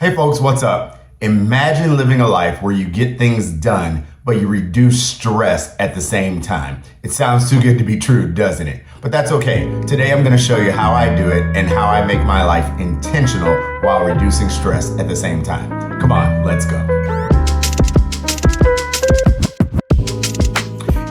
Hey folks, what's up? Imagine living a life where you get things done, but you reduce stress at the same time. It sounds too good to be true, doesn't it? But that's okay. Today I'm going to show you how I do it and how I make my life intentional while reducing stress at the same time. Come on, let's go.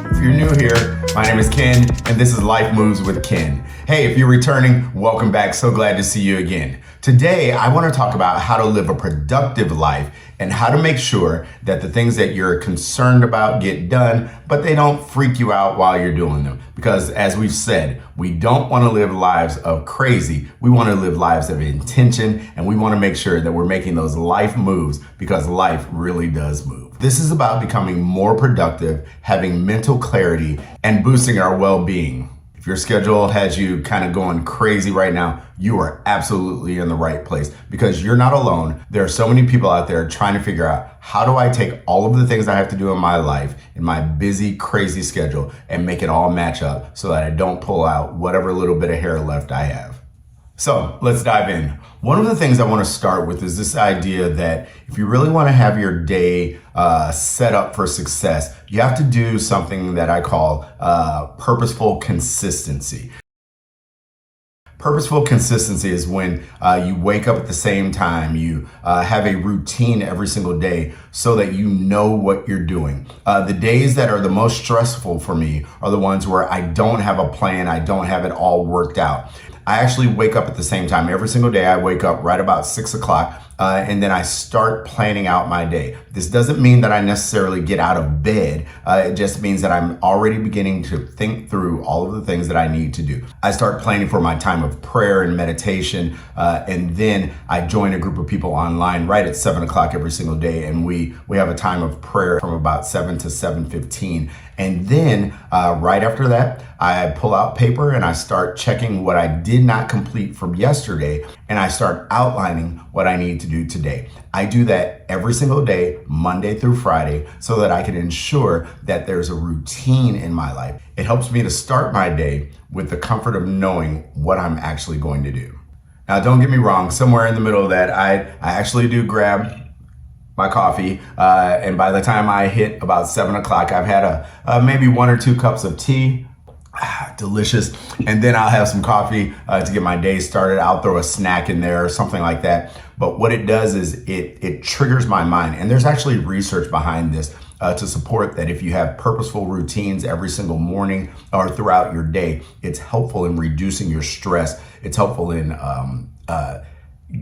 If you're new here, my name is Ken, and this is Life Moves with Ken. Hey, if you're returning, welcome back. So glad to see you again. Today, I want to talk about how to live a productive life and how to make sure that the things that you're concerned about get done, but they don't freak you out while you're doing them. Because as we've said, we don't want to live lives of crazy. We want to live lives of intention, and we want to make sure that we're making those life moves because life really does move. This is about becoming more productive, having mental clarity, and boosting our well-being. If your schedule has you kind of going crazy right now, you are absolutely in the right place because you're not alone. There are so many people out there trying to figure out, how do I take all of the things I have to do in my life, in my busy, crazy schedule, and make it all match up so that I don't pull out whatever little bit of hair left I have. So let's dive in. One of the things I want to start with is this idea that if you really want to have your day set up for success, you have to do something that I call purposeful consistency. Purposeful consistency is when you wake up at the same time, you have a routine every single day so that you know what you're doing. The days that are the most stressful for me are the ones where I don't have a plan, I don't have it all worked out. I actually wake up at the same time. Every single day I wake up right about 6 o'clock and then I start planning out my day. This doesn't mean that I necessarily get out of bed. It just means that I'm already beginning to think through all of the things that I need to do. I start planning for my time of prayer and meditation, and then I join a group of people online right at 7 o'clock every single day, and we have a time of prayer from about 7 to 7:15. And then right after that, I pull out paper and I start checking what I did not complete from yesterday, and I start outlining what I need to do today. I do that every single day, Monday through Friday, so that I can ensure that there's a routine in my life. It helps me to start my day with the comfort of knowing what I'm actually going to do. Now, don't get me wrong, somewhere in the middle of that, I actually do grab my coffee, and by the time I hit about 7 o'clock, I've had maybe 1 or 2 cups of tea. Delicious. And then I'll have some coffee to get my day started. I'll throw a snack in there or something like that. But what it does is it triggers my mind. And there's actually research behind this to support that if you have purposeful routines every single morning or throughout your day, it's helpful in reducing your stress. It's helpful in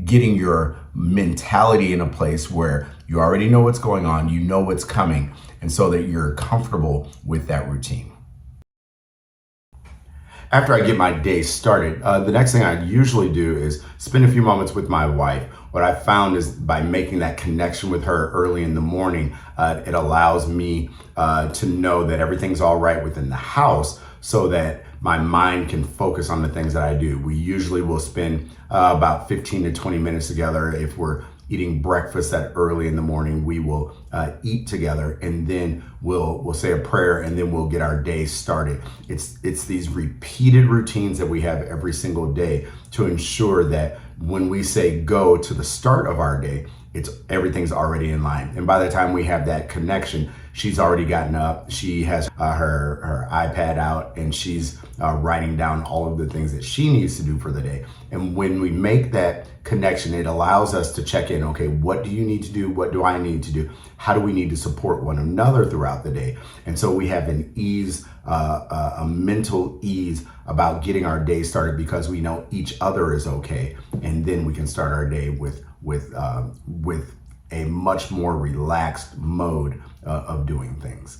getting your mentality in a place where you already know what's going on, you know what's coming, and so that you're comfortable with that routine. After I get my day started, the next thing I usually do is spend a few moments with my wife. What I found is by making that connection with her early in the morning, it allows me to know that everything's all right within the house so that my mind can focus on the things that I do. We usually will spend about 15 to 20 minutes together. If we're eating breakfast that early in the morning, we will eat together, and then we'll say a prayer, and then we'll get our day started. It's these repeated routines that we have every single day to ensure that when we say go to the start of our day, everything's already in line. And by the time we have that connection, she's already gotten up, she has her iPad out, and she's writing down all of the things that she needs to do for the day. And when we make that connection, it allows us to check in, okay, what do you need to do? What do I need to do? How do we need to support one another throughout the day? And so we have an ease, a mental ease about getting our day started because we know each other is okay. And then we can start our day with a much more relaxed mode of doing things.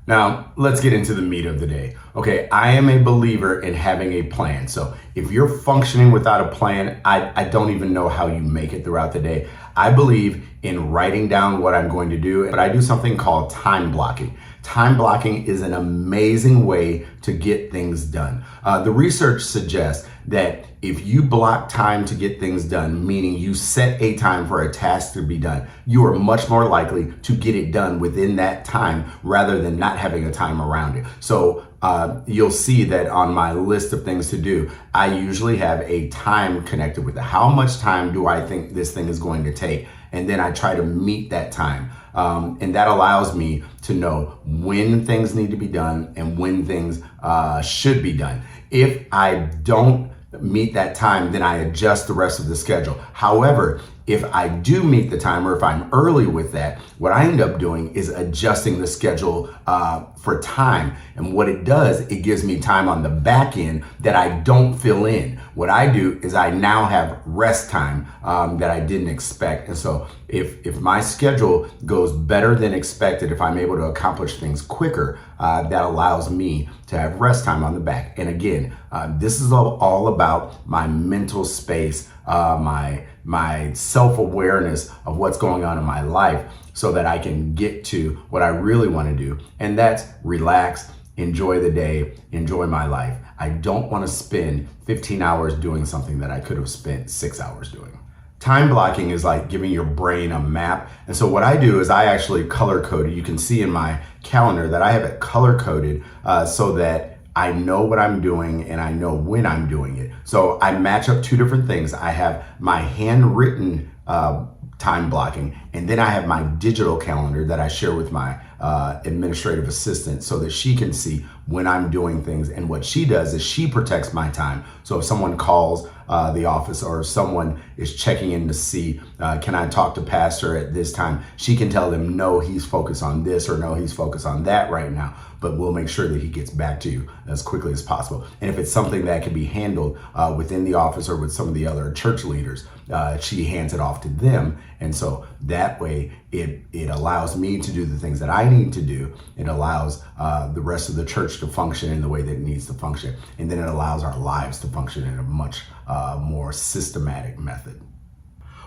Now, let's get into the meat of the day. Okay, I am a believer in having a plan. So if you're functioning without a plan, I don't even know how you make it throughout the day. I believe in writing down what I'm going to do, but I do something called time blocking. Time blocking is an amazing way to get things done. The research suggests that if you block time to get things done, meaning you set a time for a task to be done, you are much more likely to get it done within that time rather than not having a time around it. So you'll see that on my list of things to do, I usually have a time connected with it. How much time do I think this thing is going to take? And then I try to meet that time. And that allows me to know when things need to be done and when things should be done. If I don't meet that time, then I adjust the rest of the schedule. However, if I do meet the time, or if I'm early with that, what I end up doing is adjusting the schedule for time. And what it does, it gives me time on the back end that I don't fill in. What I do is I now have rest time that I didn't expect. And so if my schedule goes better than expected, if I'm able to accomplish things quicker, that allows me to have rest time on the back. And again, this is all about my mental space, my self-awareness of what's going on in my life, so that I can get to what I really want to do. And that's relax, enjoy the day, enjoy my life. I don't want to spend 15 hours doing something that I could have spent 6 hours doing. Time blocking is like giving your brain a map. And so what I do is I actually color code it. You can see in my calendar that I have it color coded so that I know what I'm doing and I know when I'm doing it. So I match up two different things. I have my handwritten time blocking, and then I have my digital calendar that I share with my administrative assistant so that she can see when I'm doing things. And what she does is she protects my time. So if someone calls the office, or if someone is checking in to see, can I talk to pastor at this time, she can tell them, no, he's focused on this, or no, he's focused on that right now, but we'll make sure that he gets back to you as quickly as possible. And if it's something that can be handled within the office or with some of the other church leaders, she hands it off to them. And so that way it allows me to do the things that I need to do. It allows the rest of the church to function in the way that it needs to function. And then it allows our lives to function in a much more systematic method.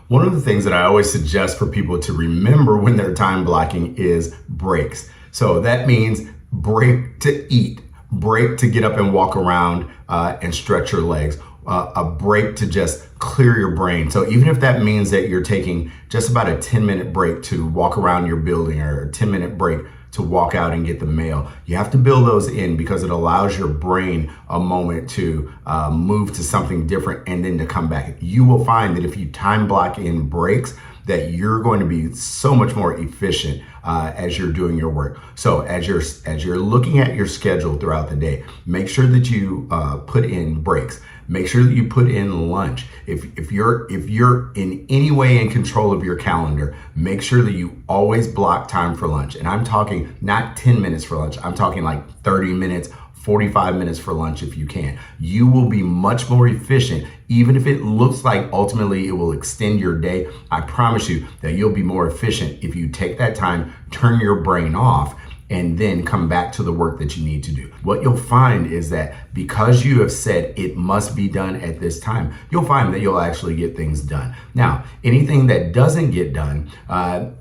One of the things that I always suggest for people to remember when they're time blocking is breaks. So that means break to eat, break to get up and walk around and stretch your legs, a break to just clear your brain. So even if that means that you're taking just about a 10-minute break to walk around your building, or a 10-minute break to walk out and get the mail, you have to build those in, because it allows your brain a moment to move to something different and then to come back. You will find that if you time block in breaks, that you're going to be so much more efficient as you're doing your work. So as you're looking at your schedule throughout the day, make sure that you put in breaks. Make sure that you put in lunch. If you're in any way in control of your calendar, make sure that you always block time for lunch. And I'm talking not 10 minutes for lunch. I'm talking like 30 minutes, 45 minutes for lunch if you can. You will be much more efficient, even if it looks like ultimately it will extend your day. I promise you that you'll be more efficient if you take that time, turn your brain off, and then come back to the work that you need to do. What you'll find is that because you have said it must be done at this time, you'll find that you'll actually get things done. Now, anything that doesn't get done,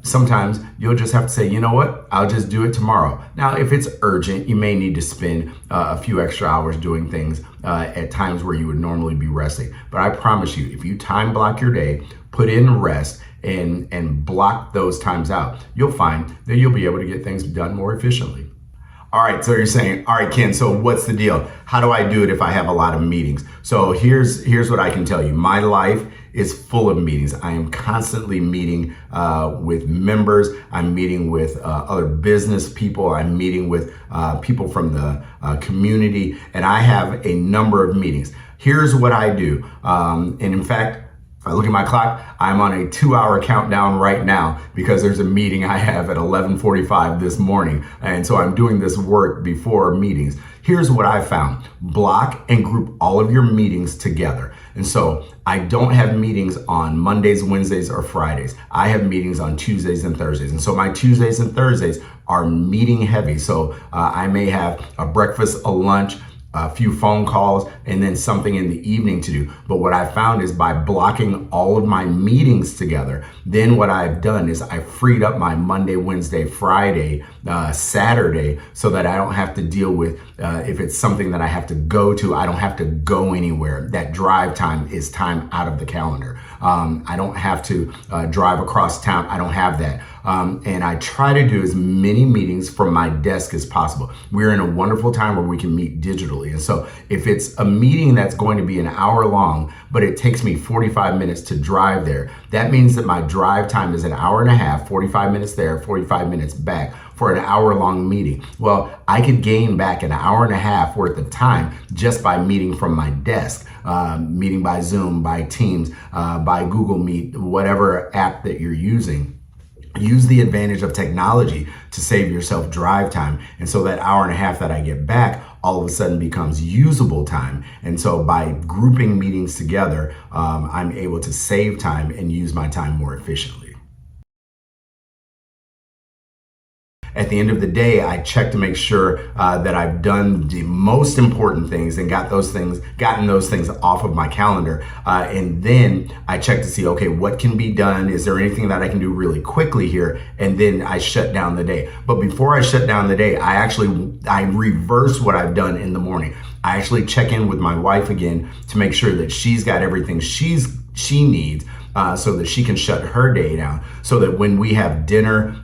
sometimes you'll just have to say, you know what, I'll just do it tomorrow. Now, if it's urgent, you may need to spend a few extra hours doing things at times where you would normally be resting. But I promise you, if you time block your day, put in rest, and block those times out, you'll find that you'll be able to get things done more efficiently. All right, so you're saying, all right, Ken, so what's the deal? How do I do it if I have a lot of meetings? So here's what I can tell you. My life is full of meetings. I am constantly meeting with members. I'm meeting with other business people. I'm meeting with people from the community, and I have a number of meetings. Here's what I do. And in fact, if I look at my clock, I'm on a 2-hour countdown right now because there's a meeting I have at 11:45 this morning. And so I'm doing this work before meetings. Here's what I found. Block and group all of your meetings together. And so I don't have meetings on Mondays, Wednesdays, or Fridays. I have meetings on Tuesdays and Thursdays. And so my Tuesdays and Thursdays are meeting heavy. So I may have a breakfast, a lunch, a few phone calls, and then something in the evening to do. But what I found is by blocking all of my meetings together, then what I've done is I freed up my Monday, Wednesday, Friday, Saturday, so that I don't have to deal with, if it's something that I have to go to, I don't have to go anywhere. That drive time is time out of the calendar. I don't have to drive across town. I don't have that. And I try to do as many meetings from my desk as possible. We're in a wonderful time where we can meet digitally. And so if it's a meeting that's going to be an hour long, but it takes me 45 minutes to drive there, that means that my drive time is an hour and a half, 45 minutes there, 45 minutes back for an hour long meeting. Well, I could gain back an hour and a half worth of time just by meeting from my desk, meeting by Zoom, by Teams, by Google Meet, whatever app that you're using. Use the advantage of technology to save yourself drive time. And so that hour and a half that I get back all of a sudden becomes usable time. And so by grouping meetings together, I'm able to save time and use my time more efficiently. At the end of the day, I check to make sure that I've done the most important things and gotten those things off of my calendar. And then I check to see, okay, what can be done? Is there anything that I can do really quickly here? And then I shut down the day. But before I shut down the day, I reverse what I've done in the morning. I actually check in with my wife again to make sure that she's got everything she needs, so that she can shut her day down, so that when we have dinner,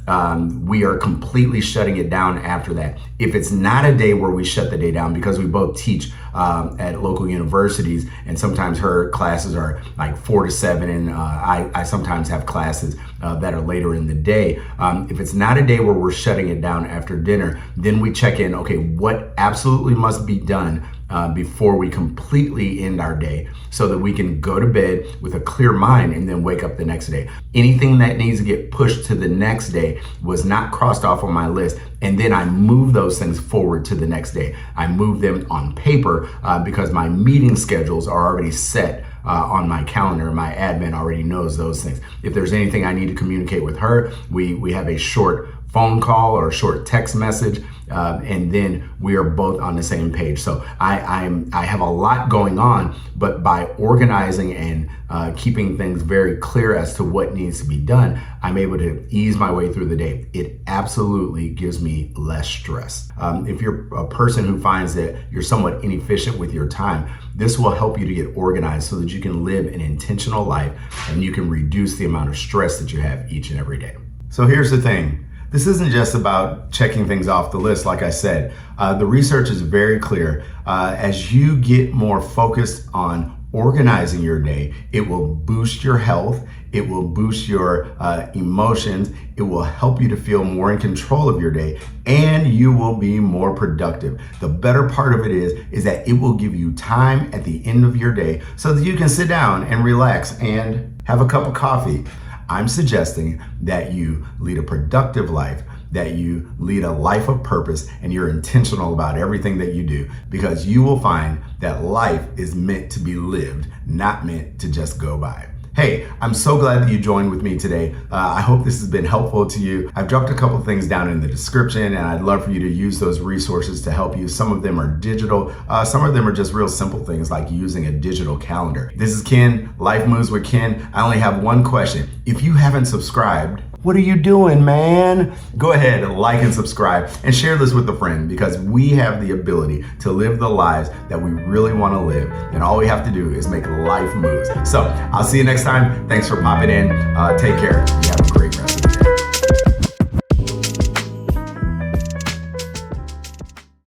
we are completely shutting it down after that. If it's not a day where we shut the day down, because we both teach at local universities, and sometimes her classes are like 4 to 7, and I sometimes have classes that are later in the day. If it's not a day where we're shutting it down after dinner, then we check in, okay, what absolutely must be done before we completely end our day, so that we can go to bed with a clear mind and then wake up the next day. Anything that needs to get pushed to the next day was not crossed off on my list. And then I move those things forward to the next day. I move them on paper because my meeting schedules are already set on my calendar. My admin already knows those things. If there's anything I need to communicate with her, we have a short phone call or a short text message, and then we are both on the same page. So I have a lot going on, but by organizing and keeping things very clear as to what needs to be done, I'm able to ease my way through the day. It absolutely gives me less stress. If you're a person who finds that you're somewhat inefficient with your time, this will help you to get organized so that you can live an intentional life and you can reduce the amount of stress that you have each and every day. So here's the thing. This isn't just about checking things off the list. Like I said, the research is very clear. As you get more focused on organizing your day, it will boost your health. It will boost your emotions. It will help you to feel more in control of your day, and you will be more productive. The better part of it is that it will give you time at the end of your day so that you can sit down and relax and have a cup of coffee. I'm suggesting that you lead a productive life, that you lead a life of purpose, and you're intentional about everything that you do, because you will find that life is meant to be lived, not meant to just go by. Hey, I'm so glad that you joined with me today. I hope this has been helpful to you. I've dropped a couple things down in the description, and I'd love for you to use those resources to help you. Some of them are digital. Some of them are just real simple things like using a digital calendar. This is Ken, Life Moves with Ken. I only have one question. If you haven't subscribed, what are you doing, man? Go ahead and like and subscribe and share this with a friend, because we have the ability to live the lives that we really want to live. And all we have to do is make life moves. So I'll see you next time. Thanks for popping in. Take care. You have a great rest of the day.